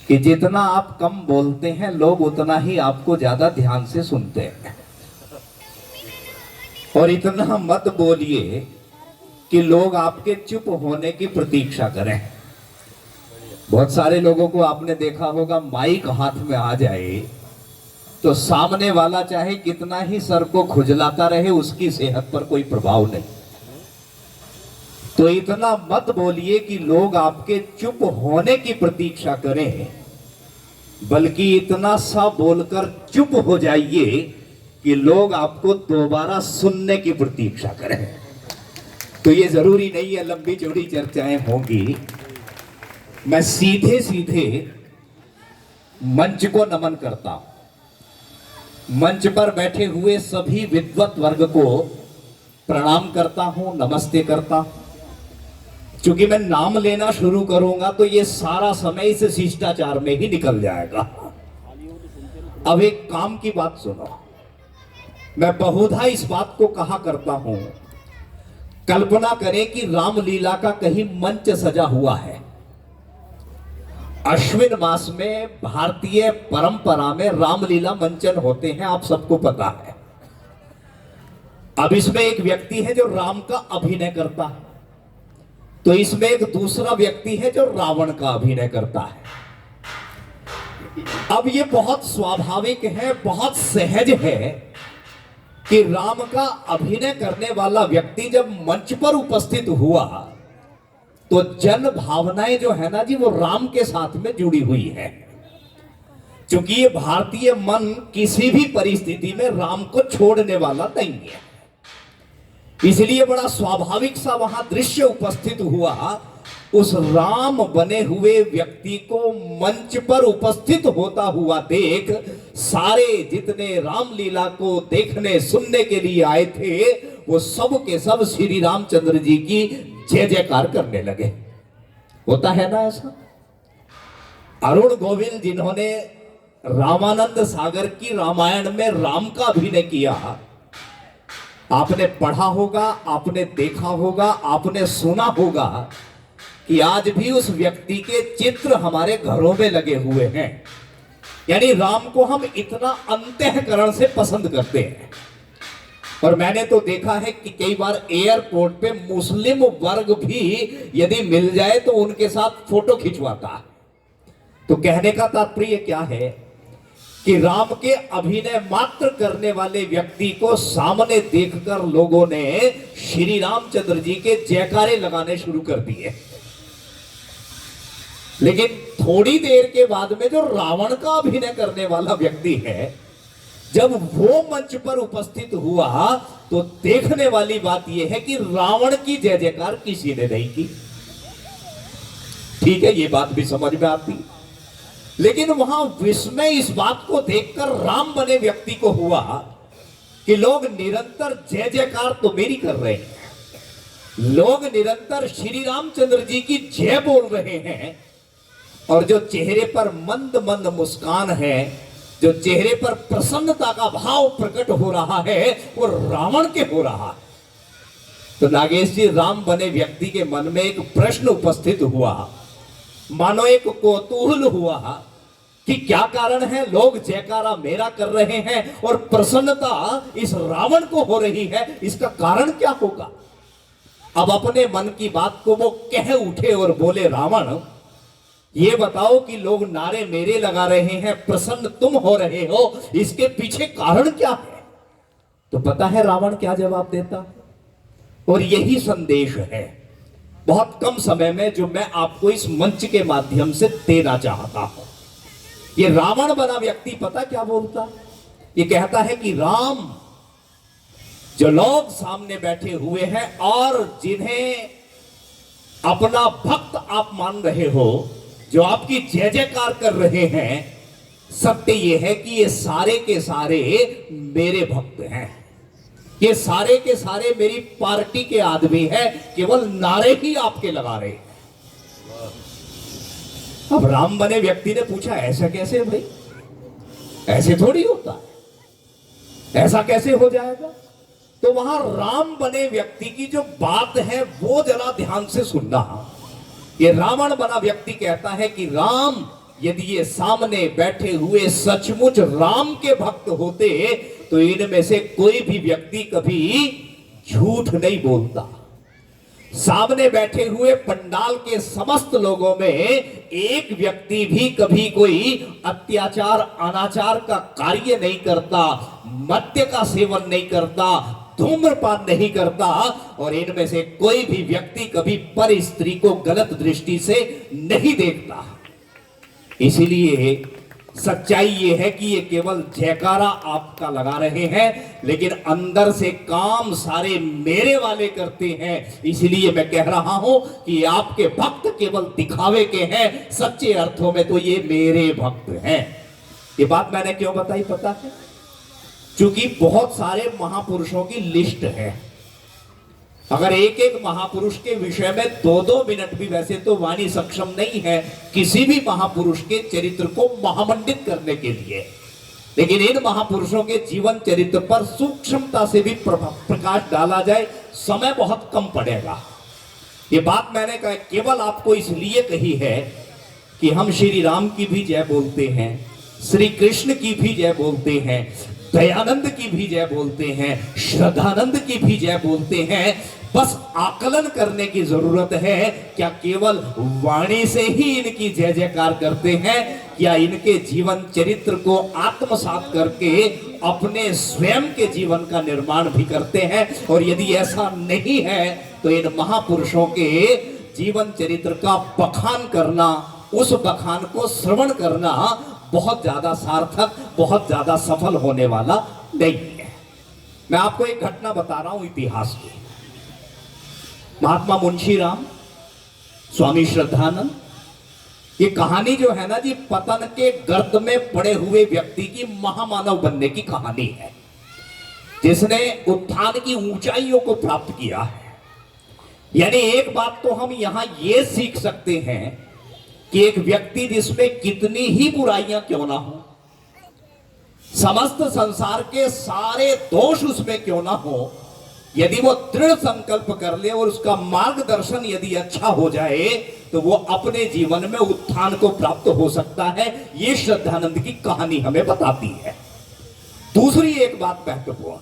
कि जितना आप कम बोलते हैं लोग उतना ही आपको ज्यादा ध्यान से सुनते हैं, और इतना मत बोलिए कि लोग आपके चुप होने की प्रतीक्षा करें। बहुत सारे लोगों को आपने देखा होगा, माइक हाथ में आ जाए तो सामने वाला चाहे कितना ही सर को खुजलाता रहे, उसकी सेहत पर कोई प्रभाव नहीं। तो इतना मत बोलिए कि लोग आपके चुप होने की प्रतीक्षा करें, बल्कि इतना सा बोलकर चुप हो जाइए कि लोग आपको दोबारा सुनने की प्रतीक्षा करें। तो ये जरूरी नहीं है लंबी चौड़ी चर्चाएं होंगी, मैं सीधे सीधे मंच को नमन करता हूं। मंच पर बैठे हुए सभी विद्वत वर्ग को प्रणाम करता हूं, नमस्ते करता हूं। क्योंकि मैं नाम लेना शुरू करूंगा तो ये सारा समय इस शिष्टाचार में ही निकल जाएगा। अब एक काम की बात सुनो, मैं बहुधा इस बात को कहा करता हूं, कल्पना करें कि रामलीला का कहीं मंच सजा हुआ है। अश्विन मास में भारतीय परंपरा में रामलीला मंचन होते हैं, आप सबको पता है। अब इसमें एक व्यक्ति है जो राम का अभिनय करता है, तो इसमें एक दूसरा व्यक्ति है जो रावण का अभिनय करता है। अब ये बहुत स्वाभाविक है, बहुत सहज है कि राम का अभिनय करने वाला व्यक्ति जब मंच पर उपस्थित हुआ तो जन भावनाएं जो है ना जी, वो राम के साथ में जुड़ी हुई है। क्योंकि ये भारतीय मन किसी भी परिस्थिति में राम को छोड़ने वाला नहीं है, इसलिए बड़ा स्वाभाविक सा वहां दृश्य उपस्थित हुआ। उस राम बने हुए व्यक्ति को मंच पर उपस्थित होता हुआ देख सारे जितने रामलीला को देखने सुनने के लिए आए थे वो सब के सब श्री रामचंद्र जी की जय जयकार करने लगे। होता है ना ऐसा। अरुण गोविल जिन्होंने रामानंद सागर की रामायण में राम का अभिनय किया, आपने पढ़ा होगा, आपने देखा होगा, आपने सुना होगा कि आज भी उस व्यक्ति के चित्र हमारे घरों में लगे हुए हैं। यानी राम को हम इतना अंतःकरण से पसंद करते हैं। और मैंने तो देखा है कि कई बार एयरपोर्ट पे मुस्लिम वर्ग भी यदि मिल जाए तो उनके साथ फोटो खिंचवाता है। तो कहने का तात्पर्य क्या है कि राम के अभिनय मात्र करने वाले व्यक्ति को सामने देखकर लोगों ने श्री रामचंद्र जी के जयकारे लगाने शुरू कर दिए। लेकिन थोड़ी देर के बाद में जो रावण का अभिनय करने वाला व्यक्ति है, जब वो मंच पर उपस्थित हुआ तो देखने वाली बात यह है कि रावण की जय जयकार किसी ने नहीं की। ठीक है, ये बात भी समझ में आती, लेकिन वहां विस्मय इस बात को देखकर राम बने व्यक्ति को हुआ कि लोग निरंतर जय जयकार तो मेरी कर रहे हैं, लोग निरंतर श्री रामचंद्र जी की जय बोल रहे हैं, और जो चेहरे पर मंद मंद मुस्कान है, जो चेहरे पर प्रसन्नता का भाव प्रकट हो रहा है, वो रावण के हो रहा है। तो नागेश जी, राम बने व्यक्ति के मन में एक प्रश्न उपस्थित हुआ, मानो एक कौतूहल हुआ कि क्या कारण है लोग जयकारा मेरा कर रहे हैं और प्रसन्नता इस रावण को हो रही है, इसका कारण क्या होगा। अब अपने मन की बात को वो कह उठे और बोले, रावण ये बताओ कि लोग नारे मेरे लगा रहे हैं, प्रसन्न तुम हो रहे हो, इसके पीछे कारण क्या है। तो पता है रावण क्या जवाब देता, और यही संदेश है बहुत कम समय में जो मैं आपको इस मंच के माध्यम से देना चाहता हूं। ये रावण बना व्यक्ति पता क्या बोलता, ये कहता है कि राम, जो लोग सामने बैठे हुए हैं और जिन्हें अपना भक्त आप मान रहे हो, जो आपकी जय जयकार कर रहे हैं, सत्य ये है कि ये सारे के सारे मेरे भक्त हैं, ये सारे के सारे मेरी पार्टी के आदमी हैं, केवल नारे ही आपके लगा रहे हैं। अब राम बने व्यक्ति ने पूछा, ऐसा कैसे भाई, ऐसे थोड़ी होता है, ऐसा कैसे हो जाएगा। तो वहां राम बने व्यक्ति की जो बात है वो जरा ध्यान से सुनना। ये रावण बना व्यक्ति कहता है कि राम, यदि ये सामने बैठे हुए सचमुच राम के भक्त होते तो इनमें से कोई भी व्यक्ति कभी झूठ नहीं बोलता। सामने बैठे हुए पंडाल के समस्त लोगों में एक व्यक्ति भी कभी कोई अत्याचार अनाचार का कार्य नहीं करता, मद्य का सेवन नहीं करता, धूम्रपान नहीं करता, और इनमें से कोई भी व्यक्ति कभी पर स्त्री को गलत दृष्टि से नहीं देखता। इसीलिए सच्चाई ये है कि ये केवल जयकारा आपका लगा रहे हैं, लेकिन अंदर से काम सारे मेरे वाले करते हैं। इसलिए मैं कह रहा हूं कि आपके भक्त केवल दिखावे के हैं, सच्चे अर्थों में तो ये मेरे भक्त हैं। ये बात मैंने क्यों बताई पता है? क्योंकि बहुत सारे महापुरुषों की लिस्ट है। अगर एक एक महापुरुष के विषय में 2-2 मिनट भी, वैसे तो वाणी सक्षम नहीं है किसी भी महापुरुष के चरित्र को महामंडित करने के लिए, लेकिन इन महापुरुषों के जीवन चरित्र पर सूक्ष्मता से भी प्रकाश डाला जाए, समय बहुत कम पड़ेगा। ये बात मैंने केवल आपको इसलिए कही है कि हम श्री राम की भी जय बोलते हैं, श्री कृष्ण की भी जय बोलते हैं, दयानंद की भी जय बोलते हैं, श्रद्धानंद की भी जय बोलते हैं। बस आकलन करने की जरूरत है, क्या केवल वाणी से ही इनकी जय जयकार करते हैं या इनके जीवन चरित्र को आत्मसात करके अपने स्वयं के जीवन का निर्माण भी करते हैं? और यदि ऐसा नहीं है तो इन महापुरुषों के जीवन चरित्र का बखान करना, उस बखान को श्रवण करना बहुत ज्यादा सार्थक, बहुत ज्यादा सफल होने वाला नहीं है। मैं आपको एक घटना बता रहा हूं इतिहास की। महात्मा मुंशी राम, स्वामी श्रद्धानंद, ये कहानी जो है ना जी, पतन के गर्त में पड़े हुए व्यक्ति की महामानव बनने की कहानी है, जिसने उत्थान की ऊंचाइयों को प्राप्त किया है। यानी एक बात तो हम यहां ये सीख सकते हैं कि एक व्यक्ति जिसमें कितनी ही बुराइयां क्यों ना हो, समस्त संसार के सारे दोष उसमें क्यों ना हो, यदि वो दृढ़ संकल्प कर ले और उसका मार्गदर्शन यदि अच्छा हो जाए तो वो अपने जीवन में उत्थान को प्राप्त हो सकता है। ये श्रद्धानंद की कहानी हमें बताती है। दूसरी एक बात महत्वपूर्ण,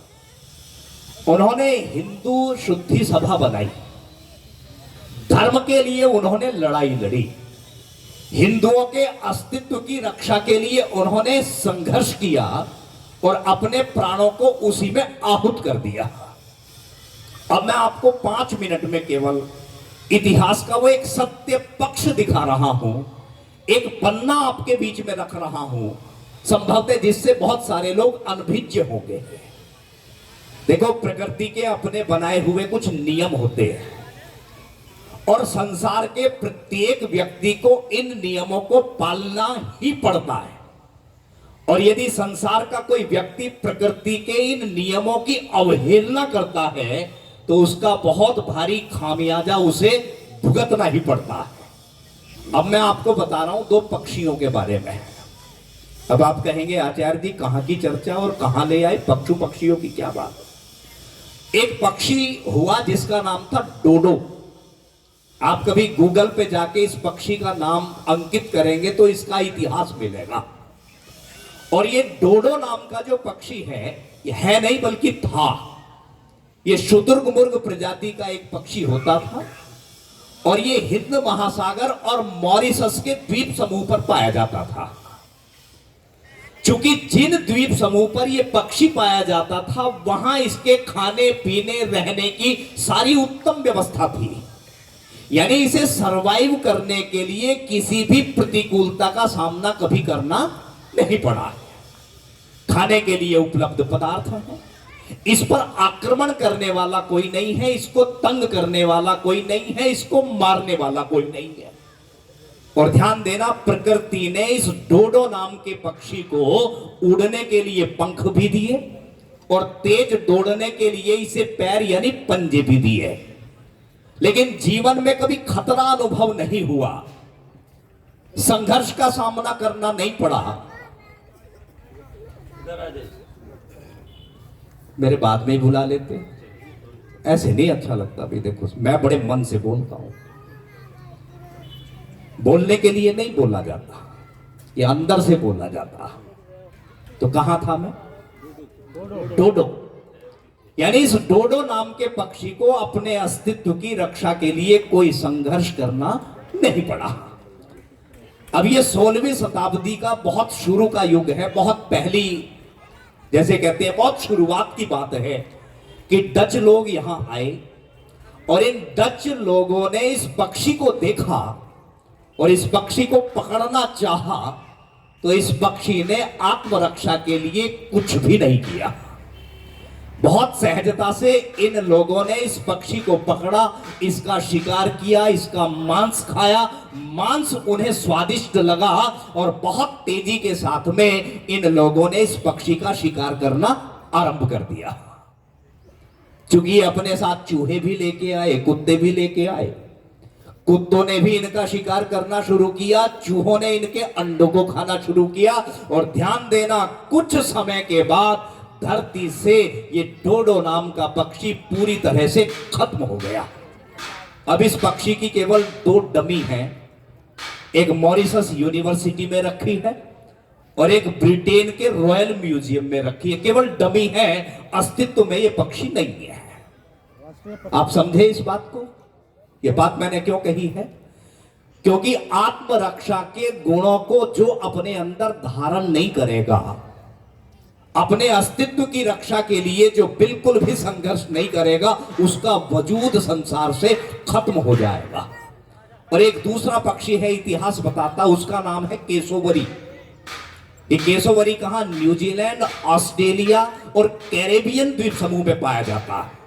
उन्होंने हिंदू शुद्धि सभा बनाई, धर्म के लिए उन्होंने लड़ाई लड़ी, हिंदुओं के अस्तित्व की रक्षा के लिए उन्होंने संघर्ष किया और अपने प्राणों को उसी में आहूत कर दिया। अब मैं आपको 5 मिनट में केवल इतिहास का वो एक सत्य पक्ष दिखा रहा हूं, एक पन्ना आपके बीच में रख रहा हूं, संभवतः जिससे बहुत सारे लोग अनभिज्ञ होंगे। देखो, प्रकृति के अपने बनाए हुए कुछ नियम होते हैं और संसार के प्रत्येक व्यक्ति को इन नियमों को पालना ही पड़ता है। और यदि संसार का कोई व्यक्ति प्रकृति के इन नियमों की अवहेलना करता है तो उसका बहुत भारी खामियाजा उसे भुगतना ही पड़ता है। अब मैं आपको बता रहा हूं 2 पक्षियों के बारे में। अब आप कहेंगे आचार्य जी कहां की चर्चा और कहां ले आए, पक्षु पक्षियों की क्या बात। एक पक्षी हुआ जिसका नाम था डोडो। आप कभी गूगल पे जाके इस पक्षी का नाम अंकित करेंगे तो इसका इतिहास मिलेगा। और ये डोडो नाम का जो पक्षी है, ये है नहीं बल्कि था, ये शुतुर्मुर्ग प्रजाति का एक पक्षी होता था और ये हिंद महासागर और मॉरिशस के द्वीप समूह पर पाया जाता था। चूंकि जिन द्वीप समूह पर यह पक्षी पाया जाता था वहां इसके खाने पीने रहने की सारी उत्तम व्यवस्था थी, यानी इसे सरवाइव करने के लिए किसी भी प्रतिकूलता का सामना कभी करना नहीं पड़ा। खाने के लिए उपलब्ध पदार्थ है, इस पर आक्रमण करने वाला कोई नहीं है, इसको तंग करने वाला कोई नहीं है, इसको मारने वाला कोई नहीं है। और ध्यान देना, प्रकृति ने इस डोडो नाम के पक्षी को उड़ने के लिए पंख भी दिए और तेज दौड़ने के लिए इसे पैर यानी पंजे भी दिए, लेकिन जीवन में कभी खतरा अनुभव नहीं हुआ, संघर्ष का सामना करना नहीं पड़ा। मेरे बाद में ही बुला लेते, ऐसे नहीं अच्छा लगता भाई। देखो, मैं बड़े मन से बोलता हूं, बोलने के लिए नहीं बोला जाता। ये अंदर से बोला जाता। तो कहां था मैं? डोडो। यानी इस डोडो नाम के पक्षी को अपने अस्तित्व की रक्षा के लिए कोई संघर्ष करना नहीं पड़ा। अब ये 16वीं शताब्दी का बहुत शुरू का युग है, बहुत पहली, जैसे कहते हैं बहुत शुरुआत की बात है कि डच लोग यहां आए और इन डच लोगों ने इस पक्षी को देखा और इस पक्षी को पकड़ना चाहा, तो इस पक्षी ने आत्मरक्षा के लिए कुछ भी नहीं किया। बहुत सहजता से इन लोगों ने इस पक्षी को पकड़ा, इसका शिकार किया, इसका मांस खाया। मांस उन्हें स्वादिष्ट लगा और बहुत तेजी के साथ में इन लोगों ने इस पक्षी का शिकार करना आरंभ कर दिया। चूंकि अपने साथ चूहे भी लेके आए, कुत्ते भी लेके आए, कुत्तों ने भी इनका शिकार करना शुरू किया, चूहों ने इनके अंडों को खाना शुरू किया। और ध्यान देना, कुछ समय के बाद धरती से ये डोडो नाम का पक्षी पूरी तरह से खत्म हो गया। अब इस पक्षी की केवल 2 डमी हैं, एक मॉरिशस यूनिवर्सिटी में रखी है और एक ब्रिटेन के रॉयल म्यूजियम में रखी है। केवल डमी है, अस्तित्व में ये पक्षी नहीं है। आप समझे इस बात को? ये बात मैंने क्यों कही है? क्योंकि आत्मरक्षा के गुणों को जो अपने अंदर धारण नहीं करेगा, अपने अस्तित्व की रक्षा के लिए जो बिल्कुल भी संघर्ष नहीं करेगा, उसका वजूद संसार से खत्म हो जाएगा। और एक दूसरा पक्षी है, इतिहास बताता, उसका नाम है केसोवरी। ये केसोवरी कहां? न्यूजीलैंड, ऑस्ट्रेलिया और कैरेबियन द्वीप समूह में पाया जाता है।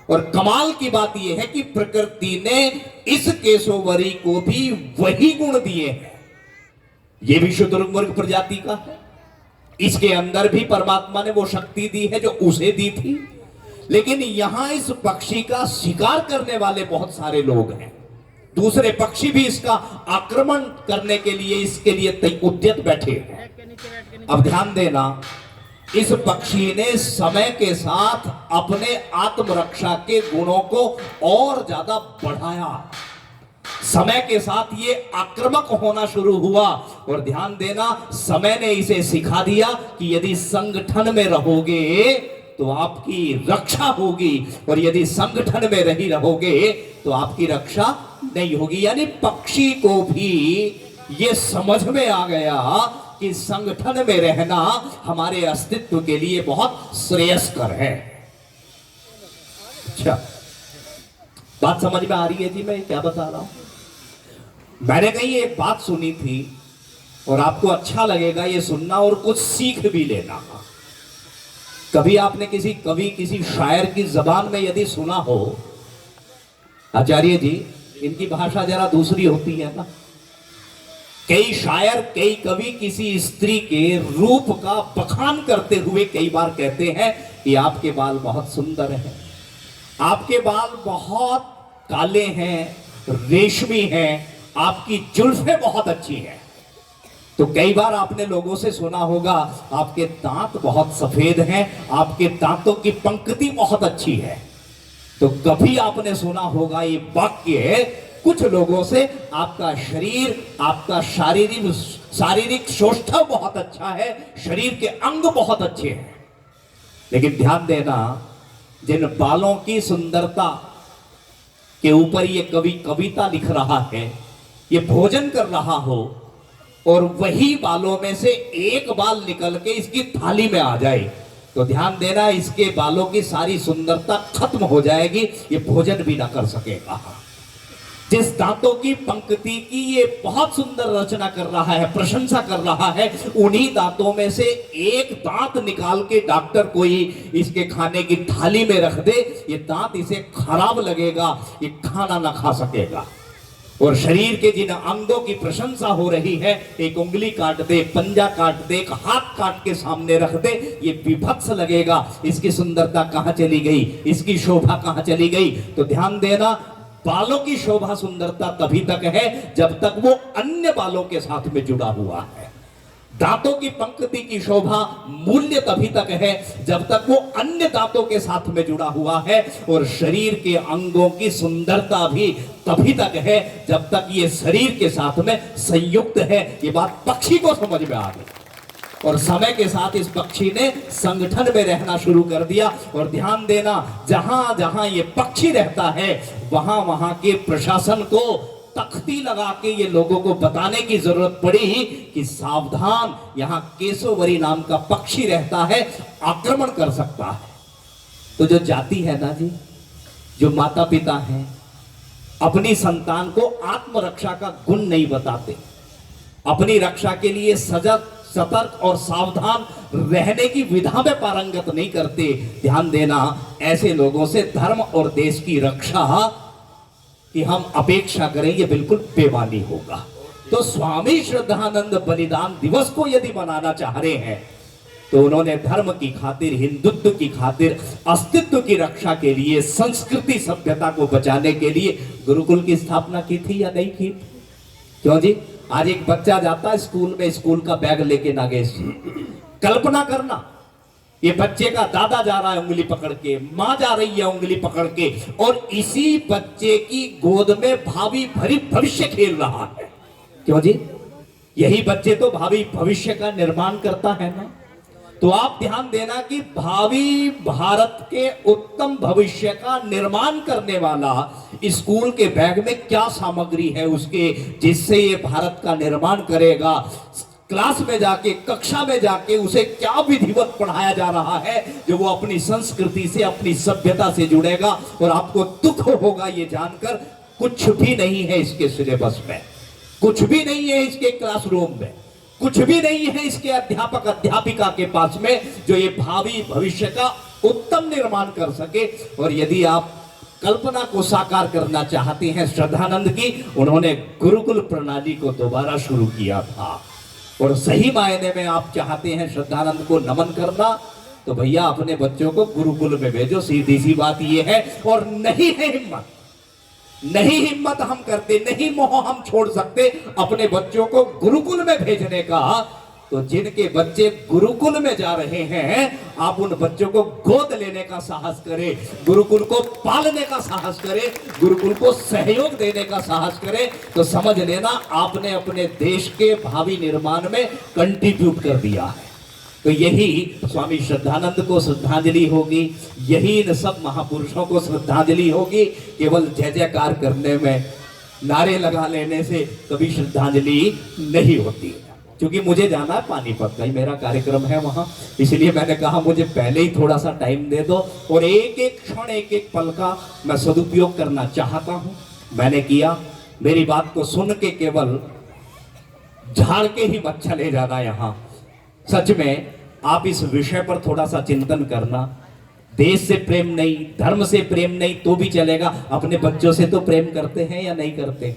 और कमाल की बात यह है कि प्रकृति ने इस केसोवरी को भी वही गुण दिए हैं। यह भी शुतुरमुर्ग प्रजाति का है, इसके अंदर भी परमात्मा ने वो शक्ति दी है जो उसे दी थी। लेकिन यहां इस पक्षी का शिकार करने वाले बहुत सारे लोग हैं, दूसरे पक्षी भी इसका आक्रमण करने के लिए इसके लिए उद्यत बैठे हैं। अब ध्यान देना, इस पक्षी ने समय के साथ अपने आत्मरक्षा के गुणों को और ज्यादा बढ़ाया। समय के साथ ये आक्रामक होना शुरू हुआ और ध्यान देना, समय ने इसे सिखा दिया कि यदि संगठन में रहोगे तो आपकी रक्षा होगी और यदि संगठन में नहीं रहोगे तो आपकी रक्षा नहीं होगी। यानी पक्षी को भी ये समझ में आ गया कि संगठन में रहना हमारे अस्तित्व के लिए बहुत श्रेयस्कर है। अच्छा, बात समझ में आ रही है जी मैं क्या बता रहा हूं? मैंने कहीं एक बात सुनी थी और आपको अच्छा लगेगा ये सुनना और कुछ सीख भी लेना। कभी आपने किसी कवि, किसी शायर की जबान में यदि सुना हो, आचार्य जी इनकी भाषा जरा दूसरी होती है ना, कई शायर, कई कवि किसी स्त्री के रूप का बखान करते हुए कई बार कहते हैं कि आपके बाल बहुत सुंदर हैं, आपके बाल बहुत काले हैं, रेशमी हैं, आपकी जुल्फें बहुत अच्छी हैं। तो कई बार आपने लोगों से सुना होगा आपके दांत बहुत सफेद हैं, आपके दांतों की पंक्ति बहुत अच्छी है। तो कभी आपने सुना होगा ये वाक्य कुछ लोगों से, आपका शरीर, आपका शारीरिक सौष्ठव बहुत अच्छा है, शरीर के अंग बहुत अच्छे हैं। लेकिन ध्यान देना, जिन बालों की सुंदरता के ऊपर ये कवि कविता लिख रहा है, ये भोजन कर रहा हो और वही बालों में से एक बाल निकल के इसकी थाली में आ जाए, तो ध्यान देना इसके बालों की सारी सुंदरता खत्म हो जाएगी, ये भोजन भी ना कर सकेगा। जिस दांतों की पंक्ति की ये बहुत सुंदर रचना कर रहा है, प्रशंसा कर रहा है, उन्हीं दांतों में से एक दांत निकाल के डॉक्टर कोई इसके खाने की थाली में रख दे, ये दांत इसे खराब लगेगा, ये खाना ना खा सकेगा। और शरीर के जिन अंगों की प्रशंसा हो रही है, एक उंगली काट दे, पंजा काट दे, एक हाथ काट के सामने रख दे, ये विभत्स लगेगा। इसकी सुंदरता कहां चली गई, इसकी शोभा कहां चली गई? तो ध्यान देना, बालों की शोभा सुंदरता तभी तक है जब तक वो अन्य बालों के साथ में जुड़ा हुआ है। दांतों की पंक्ति की शोभा मूल्य तभी तक है जब तक वो अन्य दांतों के साथ में जुड़ा हुआ है, और शरीर के अंगों की सुंदरता भी तभी तक है जब तक ये शरीर के साथ में संयुक्त है। ये बात पक्षी को समझ में आ गई और समय के साथ इस पक्षी ने संगठन में रहना शुरू कर दिया। और ध्यान देना, जहां जहां ये पक्षी रहता है वहां वहां के प्रशासन को तख्ती लगा के ये लोगों को बताने की जरूरत पड़ी कि सावधान, यहां केसोवरी नाम का पक्षी रहता है, आक्रमण कर सकता है। तो जो जाति है ना जी, जो माता पिता हैं अपनी संतान को आत्मरक्षा का गुण नहीं बताते, अपनी रक्षा के लिए सजग, सतर्क और सावधान रहने की विधा में पारंगत नहीं करते। ध्यान देना, ऐसे लोगों से धर्म और देश की रक्षा कि हम अपेक्षा करें ये बिल्कुल बेमानी होगा। तो स्वामी श्रद्धानंद बलिदान दिवस को यदि मनाना चाह रहे हैं तो उन्होंने धर्म की खातिर, हिंदुत्व की खातिर, अस्तित्व की रक्षा के लिए, संस्कृति सभ्यता को बचाने के लिए गुरुकुल की स्थापना की थी या नहीं की? क्यों जी? आज एक बच्चा जाता है स्कूल में, स्कूल का बैग लेके नागेश जी, कल्पना करना, ये बच्चे का दादा जा रहा है उंगली पकड़ के, मां जा रही है उंगली पकड़ के, और इसी बच्चे की गोद में भावी भविष्य खेल रहा है। क्यों जी? यही बच्चे तो भावी भविष्य का निर्माण करता है ना। तो आप ध्यान देना कि भावी भारत के उत्तम भविष्य का निर्माण करने वाला स्कूल के बैग में क्या सामग्री है उसके, जिससे ये भारत का निर्माण करेगा। क्लास में जाके, कक्षा में जाके उसे क्या विधिवत पढ़ाया जा रहा है जो वो अपनी संस्कृति से, अपनी सभ्यता से जुड़ेगा। और आपको दुख होगा ये जानकर, कुछ भी नहीं है इसके सिलेबस में, कुछ भी नहीं है इसके क्लासरूम में, कुछ भी नहीं है इसके अध्यापक अध्यापिका के पास में जो ये भावी भविष्य का उत्तम निर्माण कर सके। और यदि आप कल्पना को साकार करना चाहते हैं श्रद्धानंद की, उन्होंने गुरुकुल प्रणाली को दोबारा शुरू किया था। और सही मायने में आप चाहते हैं श्रद्धानंद को नमन करना, तो भैया अपने बच्चों को गुरुकुल में भेजो, सीधी सी बात यह है। और नहीं है हिम्मत, नहीं हिम्मत हम करते, नहीं मोह हम छोड़ सकते अपने बच्चों को गुरुकुल में भेजने का, तो जिनके बच्चे गुरुकुल में जा रहे हैं आप उन बच्चों को गोद लेने का साहस करें, गुरुकुल को पालने का साहस करें, गुरुकुल को सहयोग देने का साहस करें, तो समझ लेना आपने अपने देश के भावी निर्माण में कंट्रीब्यूट कर दिया है। तो यही स्वामी श्रद्धानंद को श्रद्धांजलि होगी, यही इन सब महापुरुषों को श्रद्धांजलि होगी। केवल जय जयकार करने में, नारे लगा लेने से कभी श्रद्धांजलि नहीं होती। क्योंकि मुझे जाना है पानीपत, भाई मेरा कार्यक्रम है वहां, इसलिए मैंने कहा मुझे पहले ही थोड़ा सा टाइम दे दो और एक एक क्षण, एक एक पल का मैं सदुपयोग करना चाहता हूं। मैंने किया, मेरी बात को सुन के केवल झाड़ के ही मत चले जाना यहां। सच में आप इस विषय पर थोड़ा सा चिंतन करना। देश से प्रेम नहीं, धर्म से प्रेम नहीं तो भी चलेगा, अपने बच्चों से तो प्रेम करते हैं या नहीं करते?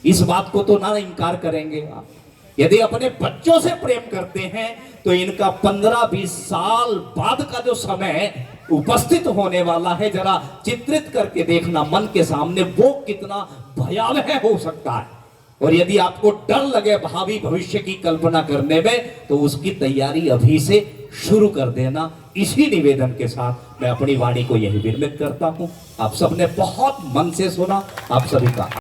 इस बात को तो ना इनकार करेंगे आप। यदि अपने बच्चों से प्रेम करते हैं तो इनका 15-20 साल बाद का जो समय उपस्थित होने वाला है, जरा चित्रित करके देखना मन के सामने, वो कितना भयावह हो सकता है। और यदि आपको डर लगे भावी भविष्य की कल्पना करने में, तो उसकी तैयारी अभी से शुरू कर देना। इसी निवेदन के साथ मैं अपनी वाणी को यही विरमित करता हूं। आप सबने बहुत मन से सुना, आप सभी का